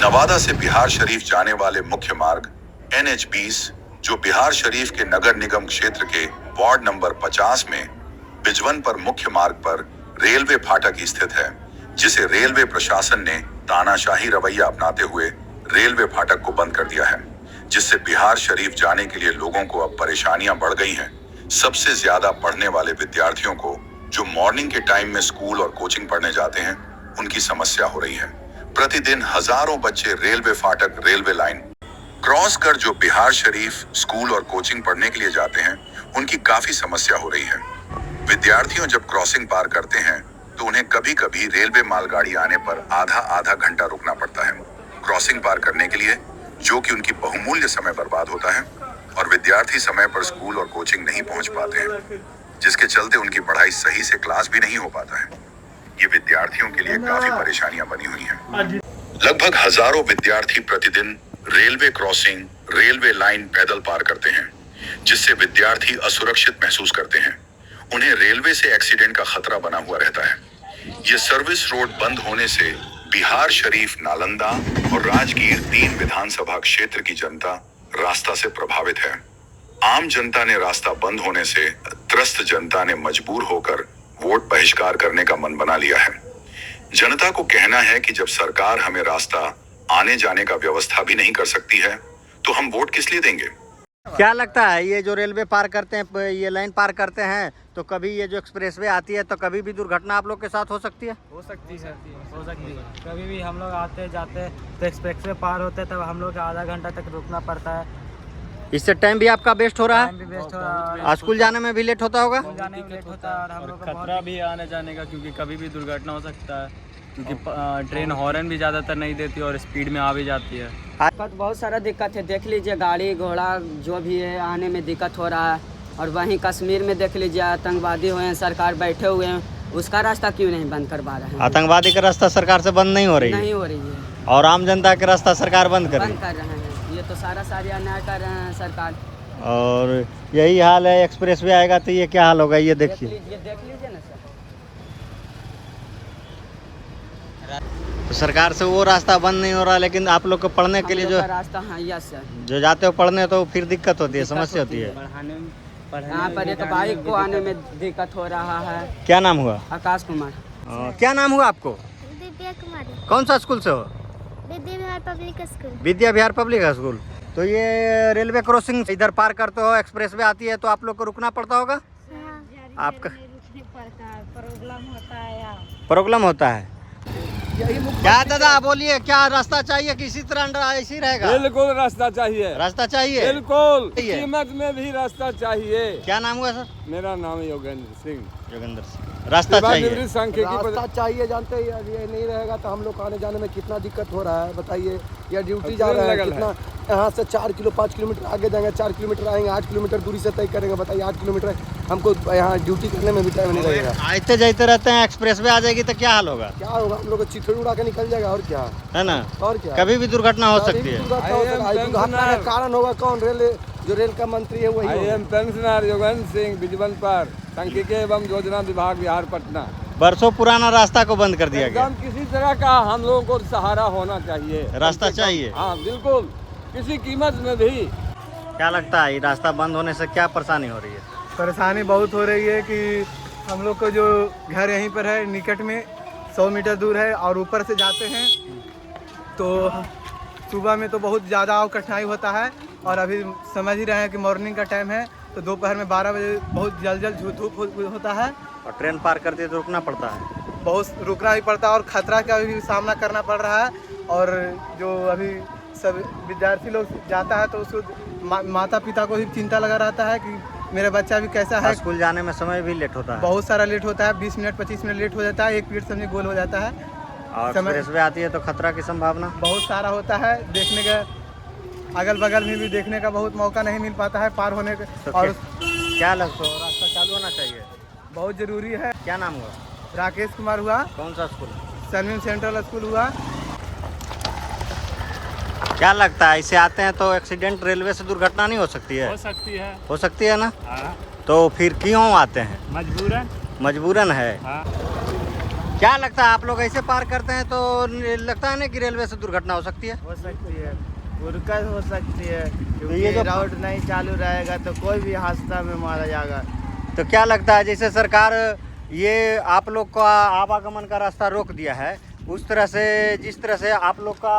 नवादा से बिहार शरीफ जाने वाले मुख्य मार्ग NH-20 जो बिहार शरीफ के नगर निगम क्षेत्र के वार्ड नंबर 50 में बिजवन पर मुख्य मार्ग पर रेलवे फाटक स्थित है, जिसे रेलवे प्रशासन ने तानाशाही रवैया अपनाते हुए रेलवे फाटक को बंद कर दिया है, जिससे बिहार शरीफ जाने के लिए लोगों को अब परेशानियां बढ़ गई हैं। सबसे ज्यादा पढ़ने वाले विद्यार्थियों को जो मॉर्निंग के टाइम में स्कूल और कोचिंग पढ़ने जाते हैं, उनकी समस्या हो रही है। प्रतिदिन हजारों बच्चे रेलवे फाटक रेलवे लाइन क्रॉस कर जो बिहार शरीफ स्कूल और कोचिंग पढ़ने के लिए जाते हैं, उनकी काफी समस्या हो रही है। विद्यार्थियों जब क्रॉसिंग पार करते हैं तो उन्हें कभी कभी रेलवे मालगाड़ी आने पर आधा घंटा रुकना पड़ता है क्रॉसिंग पार करने के लिए, जो कि उनकी बहुमूल्य समय बर्बाद होता है और विद्यार्थी समय पर स्कूल और कोचिंग नहीं पहुंच पाते हैं, जिसके चलते उनकी पढ़ाई सही से क्लास भी नहीं हो पाता है। ये विद्यार्थियों के लिए काफी परेशानियां बनी हुई हैं। लगभग हजारों विद्यार्थी प्रतिदिन रेलवे क्रॉसिंग रेलवे लाइन पैदल पार करते हैं, जिससे विद्यार्थी असुरक्षित महसूस करते हैं। उन्हें रेलवे से एक्सीडेंट का खतरा बना हुआ रहता है। ये सर्विस रोड बंद होने से बिहार शरीफ, नालंदा और राजगीर 3 विधानसभा क्षेत्र की जनता रास्ता से प्रभावित है। आम जनता ने रास्ता बंद होने से त्रस्त जनता ने मजबूर होकर वोट बहिष्कार करने का मन बना लिया है। जनता को कहना है कि जब सरकार हमें रास्ता आने जाने का व्यवस्था भी नहीं कर सकती है, तो हम वोट किस लिए देंगे। क्या लगता है ये जो रेलवे पार करते हैं, ये लाइन पार करते हैं, तो कभी ये जो एक्सप्रेसवे आती है तो कभी भी दुर्घटना आप लोग के साथ हो सकती है? हो सकती है, हो सकती है। कभी भी हम लोग आते जाते तो एक्सप्रेसवे पार होते तब हम लोग आधा घंटा तक रुकना पड़ता है। इससे टाइम भी आपका वेस्ट हो रहा है, वेस्ट हो रहा है। स्कूल जाने में भी लेट होता होगा, जाने में लेट होता है और हम लोग खतरा भी आने जाने का, क्योंकि कभी भी दुर्घटना हो सकता है, क्योंकि ट्रेन हॉर्न भी ज़्यादातर नहीं देती और स्पीड में आ भी जाती है। बहुत सारा दिक्कत है, देख लीजिए गाड़ी घोड़ा जो भी है आने में दिक्कत हो रहा है। और वहीं कश्मीर में देख लीजिए आतंकवादी हुए हैं, सरकार बैठे हुए हैं, उसका रास्ता क्यों नहीं बंद करवा रहे हैं? आतंकवादी का रास्ता सरकार से बंद नहीं हो रही है और आम जनता का रास्ता सरकार बंद कर रहे हैं। ये तो सारी अन्याय कर रहे हैं सरकार। और यही हाल है, एक्सप्रेसवे आएगा तो ये क्या हाल होगा, ये देखिए। देख लीजिए ना सर, तो सरकार से वो रास्ता बंद नहीं हो रहा, लेकिन आप लोग को पढ़ने के लिए जो रास्ता, हाँ यस सर, जो जाते हो पढ़ने तो फिर दिक्कत होती है, समस्या होती है। यहाँ पर एक बाइक को आने में दिक्कत हो रहा है। क्या नाम हुआ? आकाश कुमार। क्या नाम हुआ आपको? दिव्या कुमारी। कौन सा स्कूल से हो? Vidya Vihar public school. Vidya Vihar public school. तो ये रेलवे क्रॉसिंग इधर पार करते हो, एक्सप्रेसवे आती है तो आप लोग को रुकना पड़ता होगा? आपका प्रॉब्लम होता है। क्या दादा बोलिए, क्या रास्ता चाहिए कि इसी तरह ऐसी रहेगा? बिल्कुल रास्ता चाहिए, रास्ता चाहिए, बिल्कुल कीमत में भी रास्ता चाहिए। क्या नाम हुआ सर? मेरा नाम है योगेंद्र सिंह। रास्ता चाहिए, रास्ता चाहिए। जानते ही ये नहीं रहेगा तो हम लोग आने जाने में कितना दिक्कत हो रहा है, बताइए। या ड्यूटी जा रहे हैं, कितना यहाँ से 5 किलोमीटर आगे जाएंगे, 4 किलोमीटर आएंगे, 8 किलोमीटर दूरी से तय करेंगे। बताइए 8 किलोमीटर हमको यहाँ ड्यूटी करने में भी टाइम नहीं लगेगा। आते जाते रहते हैं, एक्सप्रेसवे आ जाएगी तो क्या हाल होगा? क्या होगा, हम लोग को चिथड़ी उड़ा के निकल जाएगा, और क्या है ना। और क्या, कभी भी दुर्घटना हो सकती है। दुर्घटना का कारण होगा कौन? रेल का मंत्री है वही। पेंशनर योगेंद्र सिंह, बिजवन पर सांख्यिकी एवं योजना विभाग, बिहार, पटना। बरसों पुराना रास्ता को बंद कर दिया गया। किसी तरह का हम लोगों को सहारा होना चाहिए, रास्ता चाहिए। हाँ बिल्कुल, किसी कीमत में भी। क्या लगता है रास्ता बंद होने से क्या परेशानी हो रही है? परेशानी बहुत हो रही है कि हम लोग को जो घर यहीं पर है, निकट में 100 मीटर दूर है और ऊपर से जाते हैं तो सुबह में तो बहुत ज़्यादा कठिनाई होता है। और अभी समझ ही रहे हैं कि मॉर्निंग का टाइम है, तो दोपहर में 12 बजे बहुत जल्द धूप होता है और ट्रेन पार करते हैं तो रुकना पड़ता है, बहुत रुकना ही पड़ता है और खतरा का भी सामना करना पड़ रहा है। और जो अभी सब विद्यार्थी लोग जाता है तो उसको माता पिता को भी चिंता लगा रहता है कि मेरा बच्चा भी कैसा है। स्कूल जाने में समय भी लेट होता है, बहुत सारा लेट होता है, 20 मिनट 25 मिनट लेट हो जाता है, 1 पीरियड समझे गोल हो जाता है। और एक्सप्रेसवे आती है तो खतरा की संभावना बहुत सारा होता है, देखने का अगल बगल में भी देखने का बहुत मौका नहीं मिल पाता है पार होने का। तो और क्या लगता है रास्ता चालू होना चाहिए, बहुत ज़रूरी है। क्या नाम हुआ? राकेश कुमार हुआ। कौन सा स्कूल? सनविन सेंट्रल स्कूल हुआ। क्या लगता है इससे आते हैं तो एक्सीडेंट, रेलवे से दुर्घटना नहीं हो सकती है? हो सकती है, हो सकती है ना। हाँ। तो फिर क्यों आते हैं? मजबूरन मजबूरन है। हाँ। क्या लगता है आप लोग ऐसे पार करते हैं तो लगता है ना कि रेलवे से दुर्घटना हो सकती है? हो सकती है, उड़कर हो सकती है, ये क्योंकि जो- रोड नहीं चालू रहेगा तो कोई भी हादसा में मारा जाएगा। तो क्या लगता है जैसे सरकार ये आप लोग का आवागमन का रास्ता रोक दिया है, उस तरह से जिस तरह से आप लोग का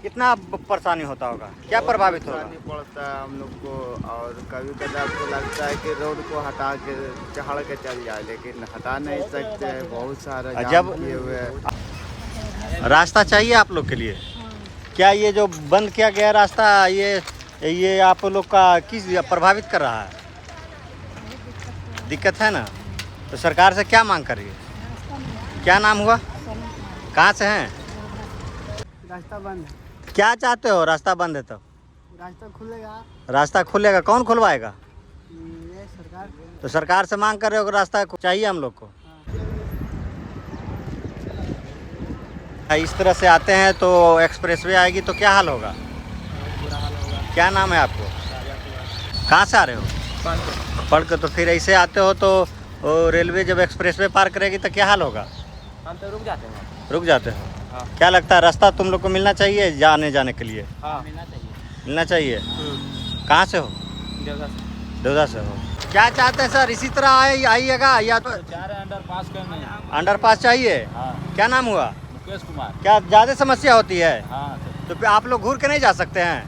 कितना परेशानी होता होगा, क्या प्रभावित होगा? नहीं पड़ता है हम लोग को, और कभी कभी आपको लगता है कि रोड को हटा के चढ़ के चल जाए, लेकिन हटा नहीं सकते, बहुत सारा जाम जब- किए हुए हैं। रास्ता चाहिए आप लोग के लिए? क्या ये जो बंद किया गया रास्ता ये आप लोग का किस प्रभावित कर रहा है? दिक्कत है ना? तो सरकार से क्या मांग कर रही है? क्या नाम हुआ, कहाँ से हैं? रास्ता बंद है, क्या चाहते हो? रास्ता बंद है तो रास्ता खुलेगा, रास्ता खुलेगा, कौन खुलवाएगा? ये सरकार। तो सरकार से मांग कर रहे हो कि रास्ता चाहिए हम लोग को। इस तरह से आते हैं तो एक्सप्रेसवे आएगी तो क्या हाल होगा? क्या नाम है आपको? कहाँ से आ रहे हो? पढ़ के। तो फिर ऐसे आते हो तो रेलवे जब एक्सप्रेसवे पार करेगी तो क्या हाल होगा? हम तो रुक जाते हैं। रुक जाते हो? क्या लगता है रास्ता तुम लोग को मिलना चाहिए जाने के लिए? मिलना चाहिए। मिलना चाहिए। कहाँ से हो? देवदा से हो। क्या चाहते हैं सर, इसी तरह आइएगा या तो अंडरपास करने? अंडरपास चाहिए? क्या नाम हुआ? मुकेश कुमार। क्या ज़्यादा समस्या होती है? हाँ, तो फिर आप लोग घूर के नहीं जा सकते हैं?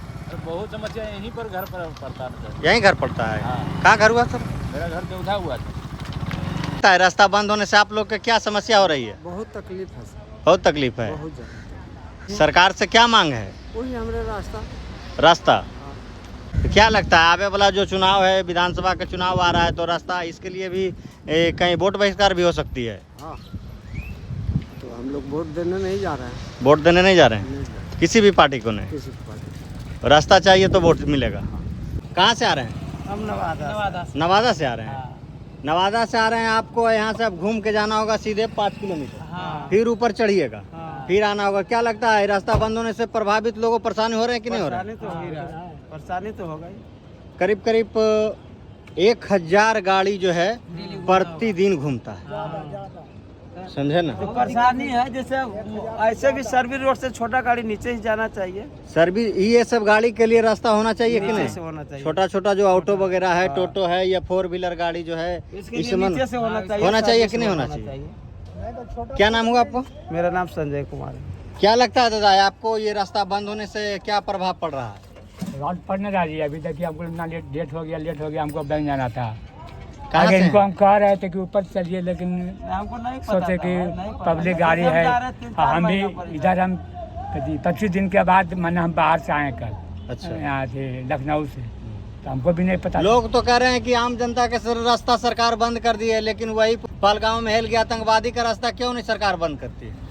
बहुत समस्या यहीं पर घर पर पड़ता है। यहीं घर पड़ता है? हाँ। कहाँ घर हुआ सर? मेरा घर देवधा हुआ था। रास्ता बंद होने से आप लोग के क्या समस्या हो रही है? बहुत तकलीफ है सर, बहुत तकलीफ है। बहुत ज़्यादा। सरकार से क्या मांग है? वही हमारे रास्ता। तो क्या लगता है आगे वाला जो चुनाव है, विधानसभा का चुनाव आ रहा है, तो रास्ता इसके लिए भी कहीं वोट बहिष्कार भी हो सकती है? हाँ, तो हम लोग वोट देने नहीं जा रहे हैं, वोट देने नहीं जा रहे हैं नहीं जा रहे किसी भी पार्टी को? नहीं, किसी पार्टी। रास्ता चाहिए तो वोट मिलेगा। कहाँ से आ रहे हैं? हम नवादा नवादा से आ रहे हैं। नवादा से आ रहे हैं, आपको यहाँ से अब घूम के जाना होगा सीधे 5 किलोमीटर, फिर ऊपर चढ़िएगा, फिर आना होगा। क्या लगता है रास्ता बंद होने से प्रभावित लोगों परेशानी हो रहे हैं कि नहीं हो रहे हैं? परेशानी तो होगा ही। करीब करीब 1000 गाड़ी जो है प्रतिदिन घूमता है, समझे ना? परेशानी है, जैसे ऐसे भी सर्विस रोड से छोटा गाड़ी नीचे ही जाना चाहिए, सर्विस ये सब गाड़ी के लिए रास्ता होना चाहिए कि नीचे नहीं? से होना चाहिए। छोटा छोटा जो ऑटो वगैरह है, टोटो है या 4 व्हीलर गाड़ी जो है, इसके लिए इसमें नीचे से होना चाहिए, होना चाहिए सर्विस कि नहीं रोड होना चाहिए? क्या नाम हुआ आपको? मेरा नाम संजय कुमार है। क्या लगता है दादा आपको ये रास्ता बंद होने से क्या प्रभाव पड़ रहा है? रोड पड़ने जा रही है। अभी तक हमको इतना लेट हो गया, हमको बैंक जाना था। कहाँ आगे से इनको हैं? हम कह रहे थे कि ऊपर चलिए, लेकिन हमको नहीं पता सोचे था, कि नहीं पता। पब्लिक गाड़ी है। जा रहे थे, 4 हम भी महीना पर इधर हम 25 दिन के बाद मैंने हम बाहर से आए कल, अच्छा। यहाँ से लखनऊ से, तो हमको भी नहीं पता। लोग तो कह रहे हैं कि आम जनता के रास्ता सरकार बंद कर दी है, लेकिन वही पहलगांव में हेल गया आतंकवादी का रास्ता क्यों नहीं सरकार बंद करती है?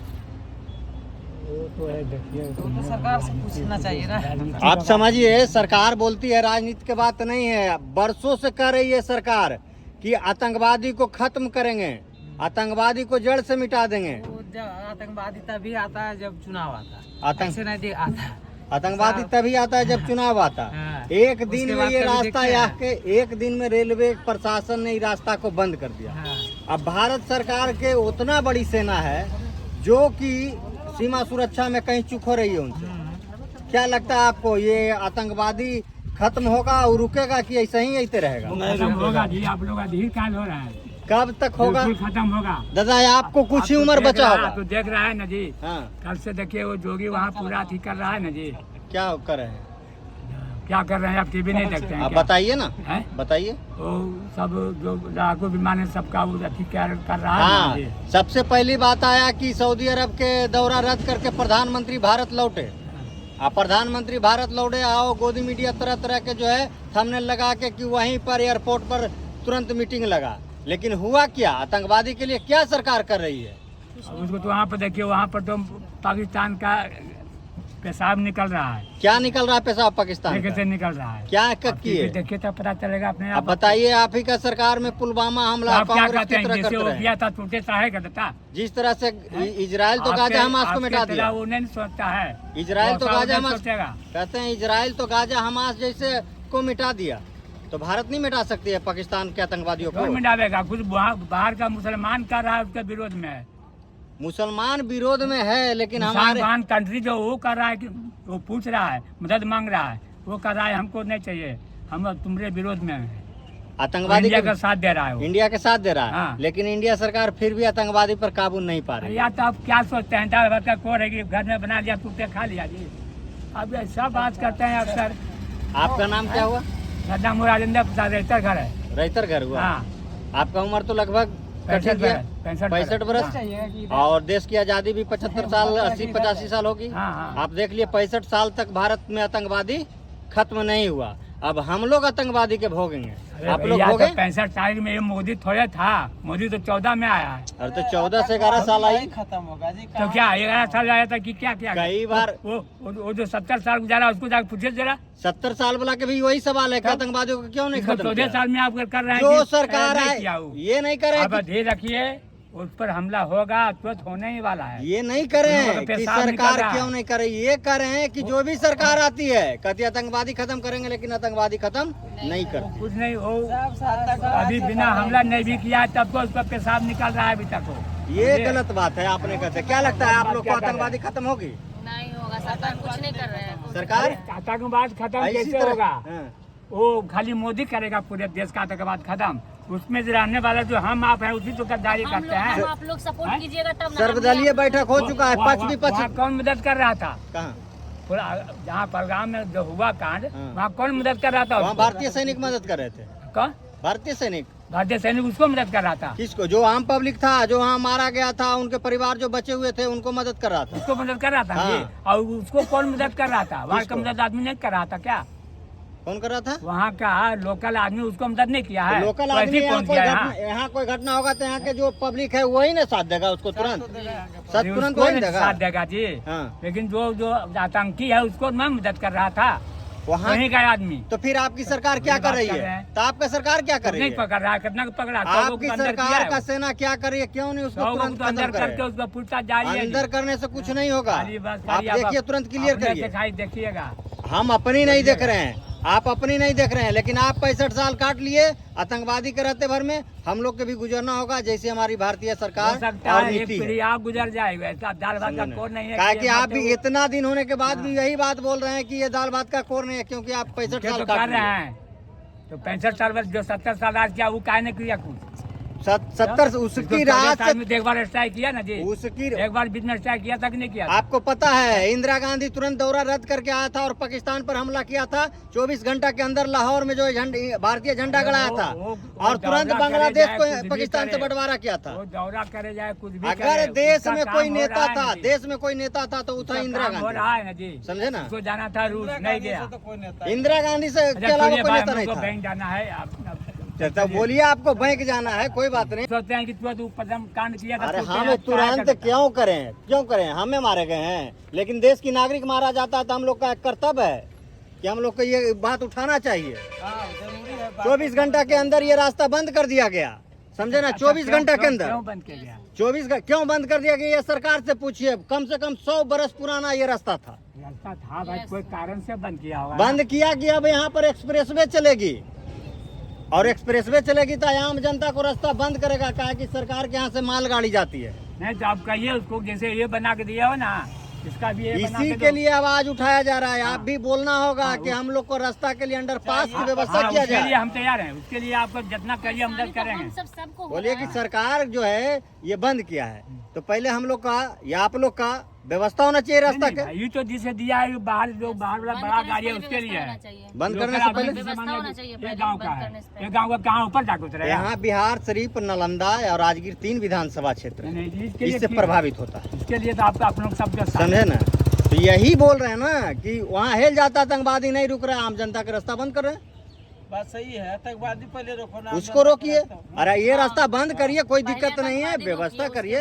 तो है, देखिए, तो सरकार से पूछना चाहिए ना। आप समझिए, सरकार बोलती है, राजनीति की बात नहीं है, बरसों से कह रही है सरकार कि आतंकवादी को खत्म करेंगे, आतंकवादी को जड़ से मिटा देंगे। आतंकवादी तभी आता है जब चुनाव आता है, आतंक ऐसे नहीं आता। आतंकवादी तभी आता है जब चुनाव आता है। हाँ। एक दिन उसके में बाद ये कभी रास्ता देखते हैं। यहाँ के एक दिन में रेलवे प्रशासन ने रास्ता को बंद कर दिया। हाँ। अब भारत सरकार के उतना बड़ी सेना है जो कि सीमा सुरक्षा में कहीं चूक हो रही है उनसे। क्या लगता है आपको ये आतंकवादी खत्म होगा और रुकेगा कि ऐसे ही ऐसे रहेगा? खत्म होगा जी, आप लोग अधीर काल हो रहा है, कब तक होगा बिल्कुल खत्म होगा। दादा? आपको कुछ ही आप तो उम्र देख बचा रहा- होगा। तो देख रहा है ना जी, हाँ, कल से देखिए वो जोगी वहाँ पूरा अथी कर रहा है ना जी। क्या कर रहे हैं क्या कर रहे हैं आप? टीवी नहीं देखते हैं आप क्या? बताइए ना, हैं? बताइए। वो सब जो लड़ाकू विमान है सबका वो अथी कर रहा है ना हाँ, जी। सबसे पहली बात आया कि सऊदी अरब के दौरा रद्द करके प्रधानमंत्री भारत लौटे। आप प्रधानमंत्री भारत लौटे, आओ गोदी मीडिया तरह तरह के जो है थंबनेल लगा के कि वहीं पर एयरपोर्ट पर तुरंत मीटिंग लगा, लेकिन हुआ क्या? आतंकवादी के लिए क्या सरकार कर रही है? अब उसको तो वहाँ पर देखिए, वहाँ पर तो पाकिस्तान का पेशाब निकल रहा है। क्या निकल रहा है पेशाब पाकिस्तान कैसे का? निकल रहा है? क्या अब किए? टीवी देखिए तो पता चलेगा अपने अब आप। बताइए, आप ही का सरकार में पुलवामा तो हमला आप क्या कांग्रेस कहते की हैं, तरह जैसे करते वो रहे। किया था टूटे चाहे का था। जिस तरह से इजराइल तो गाजा हमास को मिटा दिया। वो नहीं सोचता है, इजराइल तो वो गाजा नहीं हमास, सोचेगा। कहते हैं इजराइल तो गाजा हमास जैसे को मिटा दिया, तो भारत नहीं मिटा सकती है पाकिस्तान के आतंकवादियों को? कौन मिटावेगा? कुछ बाहर का मुसलमान कर रहा है उसके विरोध में है। मुसलमान विरोध में है, लेकिन हमारे मुसलमान कंट्री जो वो कर रहा है कि वो पूछ रहा है, मदद मांग रहा है, वो कर रहा है, हमको नहीं चाहिए, हम तुम्हारे विरोध में हैं। आतंकवादी इंडिया के का साथ दे रहा है वो। इंडिया के साथ दे रहा है, हाँ। लेकिन इंडिया सरकार फिर भी आतंकवादी पर काबू नहीं पा रही है। या तो आप क्या सोचते हैं, दाल भात का कोर है कि घर में बना लिया टूटे खा लिया जी। अब ये सब बात करते हैं अक्सर। आपका नाम क्या हुआ? मेरा नाम राजेंद्र प्रसाद, रहता घर है। रैतर घर हुआ। हाँ, आपका उम्र तो लगभग 65 वर्ष, और देश की आजादी भी 75 साल 80-85 साल होगी। हाँ, हाँ। आप देख लिए 65 साल तक भारत में आतंकवादी खत्म नहीं हुआ, अब हम लोग आतंकवादी के भोगेंगे। आप लोग भोगे? 65 साल में ये मोदी थोड़े था, मोदी तो 14 में आया है। अरे तो 14 से 11 साल आई, खत्म होगा जी। तो क्या 11 साल आया था कि क्या क्या कई बार वो जो 70 साल गुजारा उसको जाकर पूछे जरा। 70 साल वाला के भी वही सवाल है कि आतंकवादियों को क्यों नहीं खत्म 14 किया? साल में आप कर रहे हैं जो कि सरकार नहीं है किया वो। ये नहीं करे आप धीरे रखिए, उस पर हमला होगा, तुरंत होने ही वाला है। ये नहीं करे उन्होंने हैं कि पेशाब निकल सरकार रहा है। क्यों नहीं करे, ये कर रहे हैं कि जो भी सरकार आती है कहती है आतंकवादी खत्म करेंगे, लेकिन आतंकवादी खत्म नहीं करते। कुछ नहीं हो, अभी बिना हमला नहीं भी किया है तब तो उस पर पेशाब निकल रहा है अभी तक हो। ये गलत बात है आपने कहते। क्या लगता है आप लोग को आतंकवादी खत्म होगी? नहीं होगा, सरकार कुछ नहीं कर रहे हैं। सरकार आतंकवाद खत्म इसी कैसे तरह- होगा? हाँ। वो खाली मोदी करेगा पूरे देश का आतंकवाद खत्म। उसमें जो रहने वाला जो हम आप हैं उसी तो गद्दारी करते हैं। आप लोग सपोर्ट कीजिएगा तब ना। सर्वदलीय बैठक हो चुका है, पक्ष वहाँ विपक्ष। कौन मदद कर रहा था? कहाँ? जहाँ पहलगाम में जो हुआ कांड, हाँ। वहाँ कौन मदद कर रहा था? वहाँ उसको? भारतीय सैनिक मदद कर रहे थे। कौन? भारतीय सैनिक भारतीय सैनिक उसको मदद कर रहा था। किसको? जो आम पब्लिक था, जो वहाँ मारा गया था, उनके परिवार जो बचे हुए थे उनको मदद कर रहा था। उसको मदद कर रहा था हाँ। ये। और उसको कौन मदद कर रहा था? वहाँ का किसको? मदद आदमी नहीं कर रहा था क्या? कौन कर रहा था? वहाँ का लोकल आदमी उसको मदद नहीं किया है। लोकल तो आदमी ऐसे ही यहाँ पहुँच कोई गया घटना, यहाँ कोई घटना होगा तो यहाँ के जो पब्लिक है वही ना साथ देगा उसको तुरंत, तुरंत उसको वही नहीं देगा। साथ देगा जी। हाँ। लेकिन जो आतंकी है उसको मैं मदद कर रहा था, वहाँ वहीं का आदमी। तो फिर आपकी सरकार क्या वही कर बात रही कर रहे है? हैं। तो आपका सरकार क्या कर रही नहीं है? पकड़ रहा है, कितना को पकड़ा? आपकी सरकार का सेना क्या कर रही है? क्यों नहीं उसको तुरंत खत्म अंदर करके करे? उसका पूछताछ जारी है। अंदर करने से कुछ नहीं होगा। खाली बस आप खाली देखिए, तुरंत क्लियर अपने करिए। दिखाई देखिएगा। हम अपनी नहीं देख रहे हैं, आप अपनी नहीं देख रहे हैं, लेकिन आप 65 साल काट लिए आतंकवादी के रहते भर में। हम लोग के भी गुजरना होगा जैसे हमारी भारतीय हो सरकार सकता और है एक नीति पीढ़ी है। आप गुजर जाएगा, ऐसा दाल भात का कोर नहीं है। क्या कि कि ये आप बातें भी वो- इतना दिन होने के बाद भी यही बात बोल रहे हैं कि ये दाल भात का कोर नहीं है, क्योंकि आप 65 ये साल तो काट कर रहे लिए। हैं। तो 65 साल बाद जो 70 साल आज किया वो काहे नहीं किया कुछ? 70 उसकी रात से एक बार स्ट्राइक किया ना जी, उसकी एक बार बीच में स्ट्राइक किया था कि नहीं किया था? आपको पता है इंदिरा गांधी तुरंत दौरा रद्द करके आया था और पाकिस्तान पर हमला किया था। 24 घंटा के अंदर लाहौर में जो भारतीय झंडा गड़ाया था और तुरंत दौरा बांग्लादेश करे जाए, कुछ को भी पाकिस्तान से करे। बंटवारा किया था। वो दौरा करे जाए कुछ भी अगर करे, देश उसका में काम कोई हो नेता रहा है था, ना जी। देश में कोई नेता था तो वो था उसका इंदिरा काम हो रहा है ना गांधी। जी। समझे ना? उसको जाना था रूस, नहीं गया। इंदिरा गांधी से के अच्छा, अलावा सुनिए कोई भाई, नेता नहीं हमको था। बैंक जाना है। तो बोलिए, आपको बैंक जाना है, कोई बात नहीं। सोचते हैं कि तुरंत उपद्रव कांड किया था, अरे सोचते हम हैं तुरंत क्या क्यों करें, क्यों करें? हमें मारे गए हैं, लेकिन देश की नागरिक मारा जाता है तो हम लोग का कर्तव्य है कि हम लोग को ये बात उठाना चाहिए। 24 घंटा के अंदर ये रास्ता बंद कर दिया गया, समझे ना? 24 घंटा के अंदर क्यों बंद किया गया? 24 क्यों बंद कर दिया गया? ये सरकार से पूछिए, कम से कम 100 बरस पुराना ये रास्ता था। रास्ता था भाई, कोई कारण से बंद किया होगा। बंद किया कि अब यहाँ पर एक्सप्रेसवे चलेगी और एक्सप्रेसवे चलेगी तो आम जनता को रास्ता बंद करेगा, कहा कि सरकार के यहाँ से मालगाड़ी जाती है। नहीं तो आप कहिए उसको, जैसे ये बना के दिया हो ना, इसका भी ये बना इसी के के दो। लिए आवाज उठाया जा रहा है। आप भी बोलना होगा कि हम लोग को रास्ता के लिए अंडरपास की व्यवस्था हाँ, किया उसके लिए जाए। हम तैयार हैं, उसके लिए आपको जितना कहिए हम मदद करेंगे। हम सबको हो बोलिए रहा कि सरकार जो है ये बंद किया है, तो पहले हम लोग का या आप लोग का व्यवस्था होना चाहिए रास्ता नहीं, के। ये तो जिसे दिया है, बाहर जो बाहर वाला बड़ा गाड़ी है उसके लिए है। बंद करने से लोकल पहले आदमी से व्यवस्था माने होना चाहिए ये पहले, गांव बंद का है, करने से ये गांव का कहाँ ऊपर जाकर उतरेगा? यहाँ बिहार शरीफ, नालंदा और राजगीर 3 विधानसभा क्षेत्र है, नहीं, इसके लिए इससे ठीक- प्रभावित होता है, इसके लिए तो आपका आप लोग सबका साथ समझे ना? तो यही बोल रहे हैं ना कि वहाँ हेल जाता आतंकवादी नहीं रुक रहा है, आम जनता का रास्ता बंद कर रहे हैं। बात सही है, आतंकवादी पहले रोको ना, उसको रोकिए। अरे ये रास्ता बंद करिए, कोई दिक्कत नहीं है, व्यवस्था करिए।